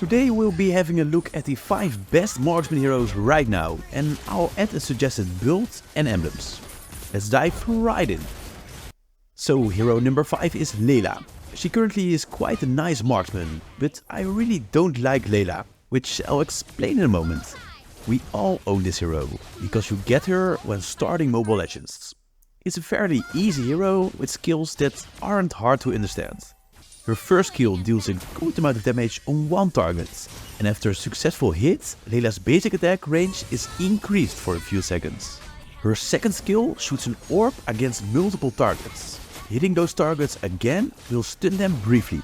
Today we'll be having a look at the 5 best marksman heroes right now, and I'll add a suggested build and emblems. Let's dive right in. So hero number 5 is Layla. She currently is quite a nice marksman, but I really don't like Layla, which I'll explain in a moment. We all own this hero, because you get her when starting Mobile Legends. It's a fairly easy hero with skills that aren't hard to understand. Her first skill deals a good amount of damage on one target, and after a successful hit, Layla's basic attack range is increased for a few seconds. Her second skill shoots an orb against multiple targets. Hitting those targets again will stun them briefly.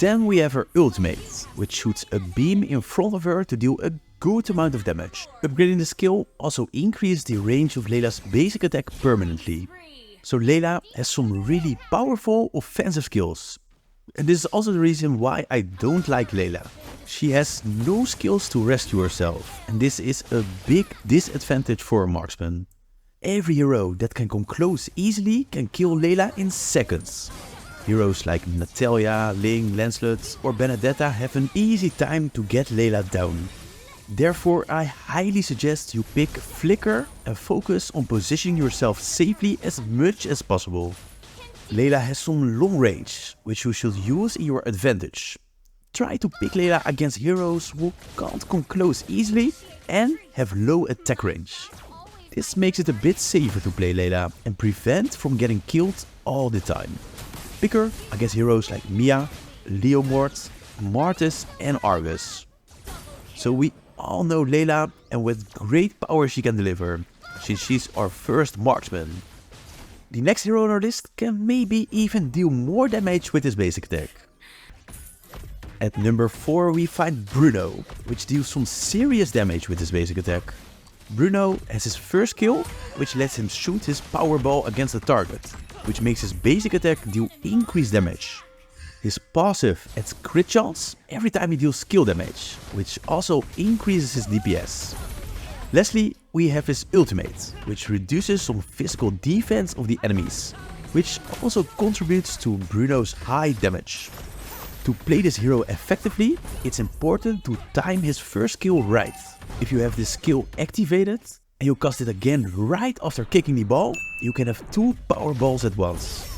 Then we have her ultimate, which shoots a beam in front of her to deal a good amount of damage. Upgrading the skill also increases the range of Layla's basic attack permanently. So Layla has some really powerful offensive skills. And this is also the reason why I don't like Layla. She has no skills to rescue herself, and this is a big disadvantage for a marksman. Every hero that can come close easily can kill Layla in seconds. Heroes like Natalia, Ling, Lancelot or Benedetta have an easy time to get Layla down. Therefore, I highly suggest you pick Flicker and focus on positioning yourself safely as much as possible. Layla has some long range, which you should use in your advantage. Try to pick Layla against heroes who can't come close easily and have low attack range. This makes it a bit safer to play Layla and prevent from getting killed all the time. Pick her against heroes like Mia, Leomord, Martis and Argus. So we all know Layla and with great power she can deliver, since she's our first marksman. The next hero on our list can maybe even deal more damage with his basic attack. At number 4 we find Bruno, which deals some serious damage with his basic attack. Bruno has his first skill, which lets him shoot his power ball against a target, which makes his basic attack deal increased damage. His passive adds crit chance every time he deals skill damage, which also increases his DPS. Lastly, we have his ultimate, which reduces some physical defense of the enemies, which also contributes to Bruno's high damage. To play this hero effectively, it's important to time his first skill right. If you have this skill activated and you cast it again right after kicking the ball, you can have 2 power balls at once.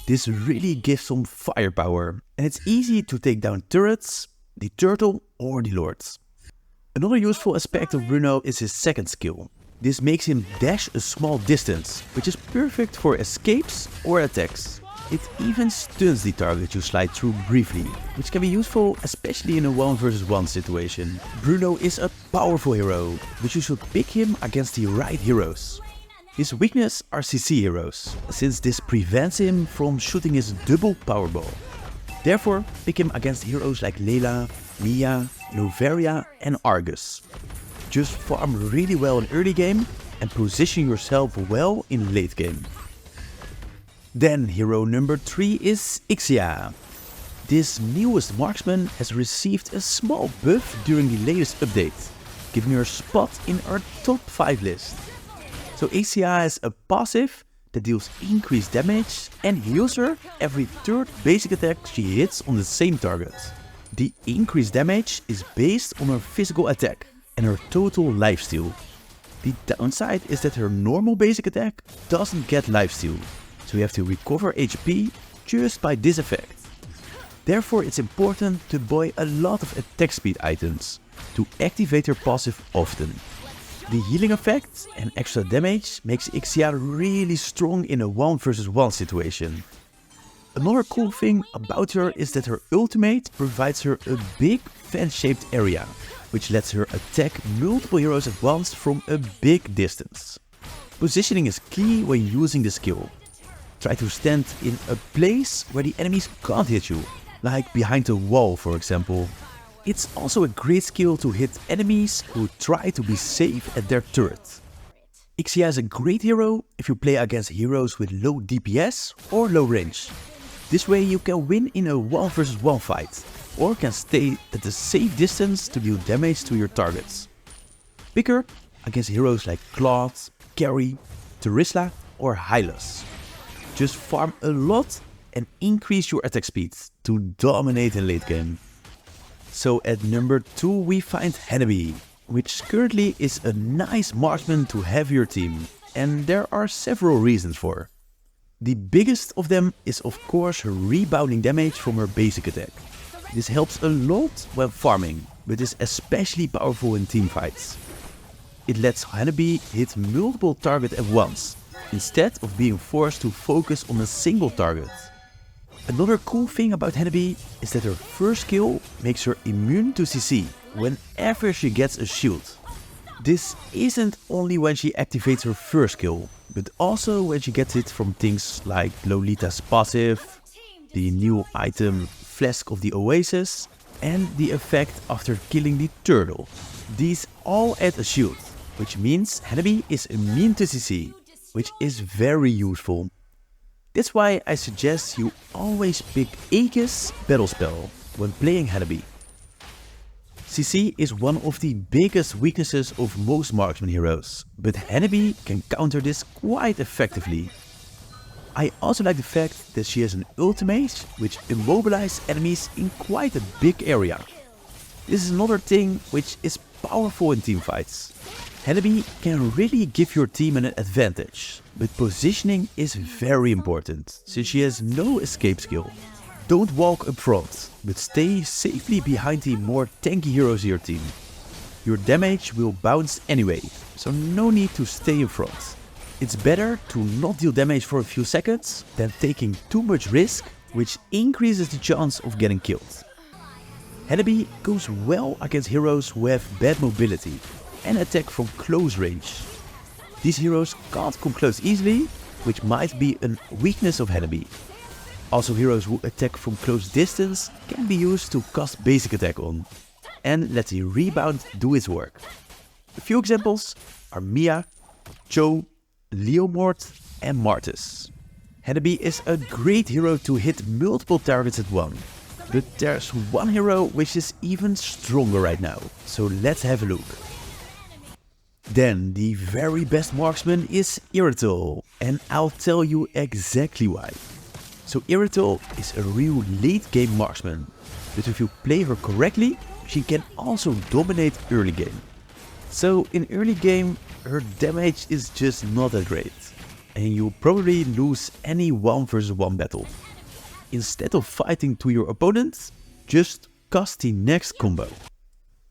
This really gives some firepower, and it's easy to take down turrets, the turtle or the lords. Another useful aspect of Bruno is his second skill. This makes him dash a small distance, which is perfect for escapes or attacks. It even stuns the target you slide through briefly, which can be useful especially in a 1 vs 1 situation. Bruno is a powerful hero, but you should pick him against the right heroes. His weakness are CC heroes, since this prevents him from shooting his double powerball. Therefore, pick him against heroes like Layla, Mia, Noveria and Argus. Just farm really well in early game and position yourself well in late game. Then hero number 3 is Ixia. This newest marksman has received a small buff during the latest update, giving her a spot in our top 5 list. So Ixia has a passive that deals increased damage and heals her every 3rd basic attack she hits on the same target. The increased damage is based on her physical attack and her total lifesteal. The downside is that her normal basic attack doesn't get lifesteal, so you have to recover HP just by this effect. Therefore it's important to buy a lot of attack speed items to activate her passive often. The healing effect and extra damage makes Ixia really strong in a 1 vs 1 situation. Another cool thing about her is that her ultimate provides her a big fan-shaped area, which lets her attack multiple heroes at once from a big distance. Positioning is key when using the skill. Try to stand in a place where the enemies can't hit you, like behind a wall for example. It's also a great skill to hit enemies who try to be safe at their turret. Ixia is a great hero if you play against heroes with low DPS or low range. This way you can win in a 1 vs 1 fight, or can stay at a safe distance to deal damage to your targets. Pick her against heroes like Claude, Carry, Terisla or Hylas. Just farm a lot and increase your attack speed to dominate in late game. So at number 2 we find Hanabi, which currently is a nice marksman to have your team, and there are several reasons for. The biggest of them is of course her rebounding damage from her basic attack. This helps a lot when farming, but is especially powerful in teamfights. It lets Hanabi hit multiple targets at once, instead of being forced to focus on a single target. Another cool thing about Hanabi is that her first skill makes her immune to CC whenever she gets a shield. This isn't only when she activates her first skill, but also when she gets it from things like Lolita's passive, the new item Flask of the Oasis, and the effect after killing the turtle. These all add a shield, which means Hanabi is immune to CC, which is very useful. That's why I suggest you always pick Aegis Battle Spell when playing Hanabi. CC is one of the biggest weaknesses of most marksman heroes, but Hanabi can counter this quite effectively. I also like the fact that she has an ultimate which immobilizes enemies in quite a big area. This is another thing which is powerful in teamfights. Hanabi can really give your team an advantage, but positioning is very important, since she has no escape skill. Don't walk up front, but stay safely behind the more tanky heroes in your team. Your damage will bounce anyway, so no need to stay in front. It's better to not deal damage for a few seconds than taking too much risk, which increases the chance of getting killed. Hanabi goes well against heroes who have bad mobility and attack from close range. These heroes can't come close easily, which might be a weakness of Hanabi. Also, heroes who attack from close distance can be used to cast basic attack on, and let the rebound do its work. A few examples are Mia, Cho, Leomord and Martis. Hanabi is a great hero to hit multiple targets at once, but there's one hero which is even stronger right now, so let's have a look. Then the very best marksman is Irrital, and I'll tell you exactly why. So Irrital is a real late game marksman, but if you play her correctly, she can also dominate early game. So in early game, her damage is just not that great, and you'll probably lose any 1 versus 1 battle. Instead of fighting to your opponent, just cast the next combo.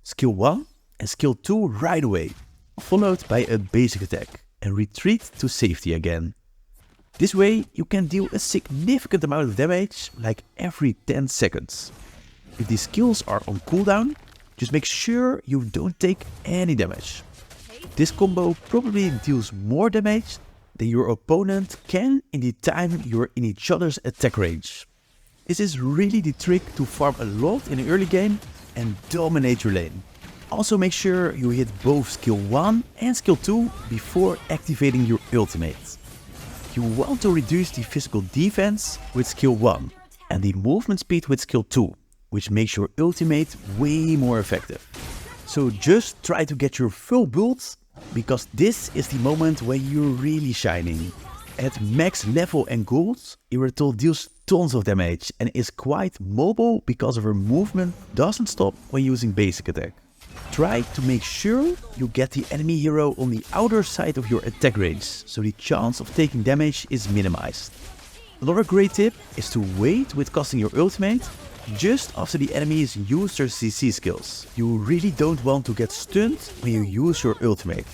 Skill 1 and skill 2 right away, followed by a basic attack, and retreat to safety again. This way you can deal a significant amount of damage, like every 10 seconds. If these skills are on cooldown, just make sure you don't take any damage. This combo probably deals more damage than your opponent can in the time you're in each other's attack range. This is really the trick to farm a lot in the early game and dominate your lane. Also make sure you hit both skill 1 and skill 2 before activating your ultimate. You want to reduce the physical defense with skill 1 and the movement speed with skill 2, which makes your ultimate way more effective. So just try to get your full build, because this is the moment when you're really shining. At max level and gold, Irrital deals tons of damage and is quite mobile because of her movement doesn't stop when using basic attack. Try to make sure you get the enemy hero on the outer side of your attack range, so the chance of taking damage is minimized. Another great tip is to wait with casting your ultimate just after the enemies use their CC skills. You really don't want to get stunned when you use your ultimate.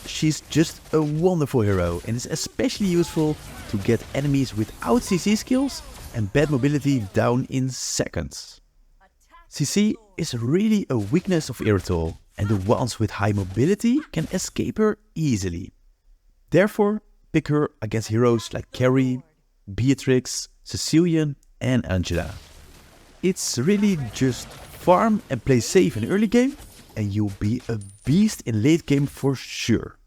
She's just a wonderful hero and is especially useful to get enemies without CC skills and bad mobility down in seconds. CC is really a weakness of Irrital, and the ones with high mobility can escape her easily. Therefore, pick her against heroes like Carrie, Beatrix, Cecilian and Angela. It's really just farm and play safe in early game, and you'll be a beast in late game for sure.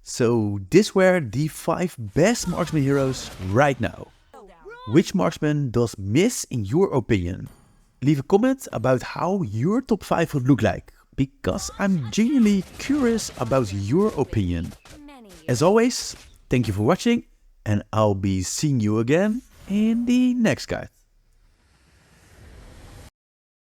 So these were the 5 best marksman heroes right now. Which marksman does miss in your opinion? Leave a comment about how your top 5 would look like, because I'm genuinely curious about your opinion. As always, thank you for watching, and I'll be seeing you again in the next guide.